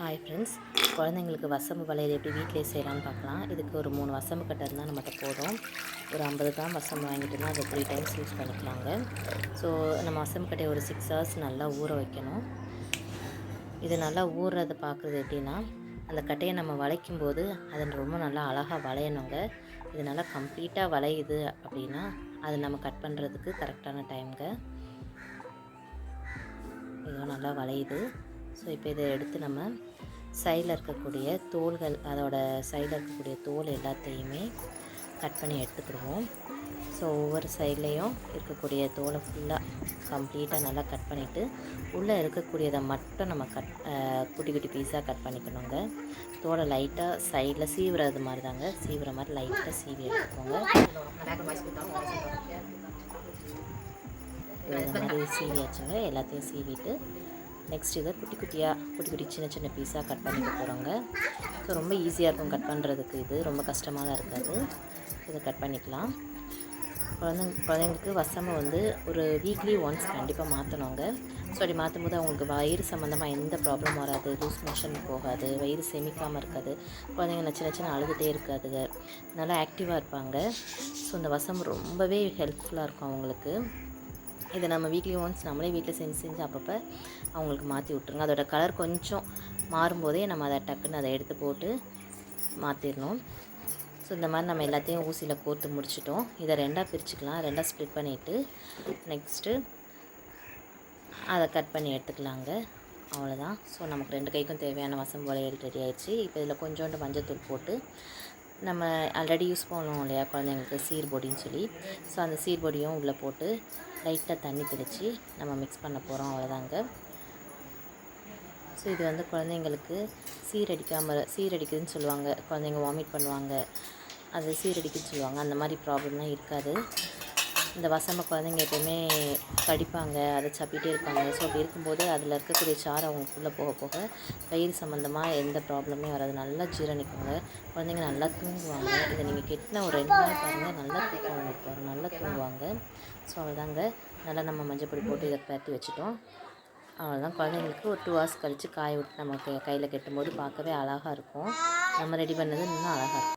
Hi friends, குழந்தைங்களுக்கு வசம்பு வளையல் எப்படி வீட்டிலே செய்யலான்னு பார்க்கலாம். இதுக்கு ஒரு 3 வசம்பு கட்டை இருந்தால் நம்மகிட்ட போதும். ஒரு 50 கிராம் வசம்பு வாங்கிட்டோம்னா அதை 3 டைம்ஸ் யூஸ் பண்ணிக்கலாங்க. ஸோ நம்ம வசம்பு கட்டையை ஒரு 6 ஹவர்ஸ் நல்லா ஊற வைக்கணும். இது நல்லா ஊறுறதை பார்க்குறது எப்படின்னா, அந்த கட்டையை நம்ம வளைக்கும் போது அது ரொம்ப நல்லா அழகாக வளையணுங்க. இது நல்லா கம்ப்ளீட்டாக வளையுது அப்படின்னா அது நம்ம கட் பண்ணுறதுக்கு கரெக்டான டைம்ங்க. இதுவும் நல்லா வளையுது. ஸோ இப்போ இதை எடுத்து நம்ம சைடில் இருக்கக்கூடிய தோல்கள், அதோட சைடில் இருக்கக்கூடிய தோல் எல்லாத்தையுமே கட் பண்ணி எடுத்துக்கிடுவோம். ஸோ ஒவ்வொரு சைட்லேயும் இருக்கக்கூடிய தோலை ஃபுல்லாக கம்ப்ளீட்டாக நல்லா கட் பண்ணிவிட்டு உள்ளே இருக்கக்கூடியதை மட்டும் நம்ம குட்டி குட்டி பீஸாக கட் பண்ணிக்கணுங்க. தோலை லைட்டாக சைடில் சீவுறது மாதிரி தாங்க, சீவுற மாதிரி லைட்டாக சீவி எடுத்துக்கோங்க. இந்த மாதிரி சீவியாச்சுங்க. எல்லாத்தையும் சீவிட்டு நெக்ஸ்ட் இதை குட்டி குட்டி சின்ன சின்ன பீஸாக கட் பண்ணிக்க போகிறோங்க. ஸோ ரொம்ப ஈஸியாக இருக்கும் கட் பண்ணுறதுக்கு, இது ரொம்ப கஷ்டமாக இருக்காது. இதை கட் பண்ணிக்கலாம். குழந்தைங்களுக்கு வசம்பு ஒரு வீக்லி ஒன்ஸ் கண்டிப்பாக மாற்றணுங்க. ஸோ அப்படி மாற்றும் போது அவங்களுக்கு வயிறு சம்மந்தமாக எந்த ப்ராப்ளம் வராது, லூஸ் மோஷன் போகாது, வயிறு செமிக்காமல் இருக்காது, குழந்தைங்க சின்ன சின்ன அழுதுகிட்டே இருக்காதுங்க, நல்லா ஆக்டிவாக இருப்பாங்க. ஸோ இந்த வசம்பு ரொம்பவே ஹெல்ப்ஃபுல்லாக இருக்கும் அவங்களுக்கு. இதை நம்ம வீக்லி ஒன்ஸ் நம்மளே வீட்டில் செஞ்சு அப்பப்போ அவங்களுக்கு மாற்றி விட்ருங்க. அதோடய கலர் கொஞ்சம் மாறும்போதே நம்ம அதை டக்குன்னு அதை எடுத்து போட்டு மாற்றிடணும். ஸோ இந்த மாதிரி நம்ம எல்லாத்தையும் ஊசியில் கோர்த்து முடிச்சிட்டோம். இதை ரெண்டாக பிரிச்சுக்கலாம். ரெண்டாக ஸ்ப்ளிட் பண்ணிவிட்டு நெக்ஸ்ட்டு அதை கட் பண்ணி எடுத்துக்கலாங்க. அவ்வளோதான். ஸோ நமக்கு 2 கைக்கும் தேவையான வசம்பு வளையல் ரெடி ஆகிடுச்சு. இப்போ இதில் கொஞ்சோண்டு மஞ்சத்தூள் போட்டு நம்ம ஆல்ரெடி யூஸ் பண்ணுவோம் இல்லையா குழந்தைங்களுக்கு சீர் பொடின்னு சொல்லி, ஸோ அந்த சீர் பொடியும் உள்ளே போட்டு லைட்டாக தண்ணி தெளித்து நம்ம மிக்ஸ் பண்ண போகிறோம். அவ்வளோதாங்க. ஸோ இது குழந்தைங்களுக்கு சீரடிக்குதுன்னு சொல்லுவாங்க, குழந்தைங்க வாமிட் பண்ணுவாங்க, அது சீரடிக்குதுன்னு சொல்லுவாங்க. அந்த மாதிரி ப்ராப்ளம்லாம் இருக்காது. இந்த வசம்பை குழந்தைங்க எப்போயுமே கடிப்பாங்க, அதை சப்பிகிட்டே இருப்பாங்க. ஸோ அப்படி இருக்கும்போது அதில் இருக்கக்கூடிய சாறு அவங்களுக்குள்ளே போக போக வயிறு சம்மந்தமாக எந்த ப்ராப்ளமே வராது, நல்லா ஜீரணிக்குங்க. குழந்தைங்க நல்லா தூங்குவாங்க. இதை நீங்கள் கெட்டின ஒரு 2 நாள் பாருங்கள், நல்லா தூக்கம் அவங்களுக்கு வரும், நல்லா தூங்குவாங்க. ஸோ அவ்வளோதாங்க. நல்லா நம்ம மஞ்சப்பொடி போட்டு இதை பரட்டி வச்சுட்டோம். அவ்வளோதான். குழந்தைங்களுக்கு ஒரு 2 ஹவர்ஸ் கழித்து காய விட்டு நமக்கு கையில் கெட்டும்போது பார்க்கவே அழகாக இருக்கும். நம்ம ரெடி பண்ணது இன்னும் அழகாக இருக்கும்.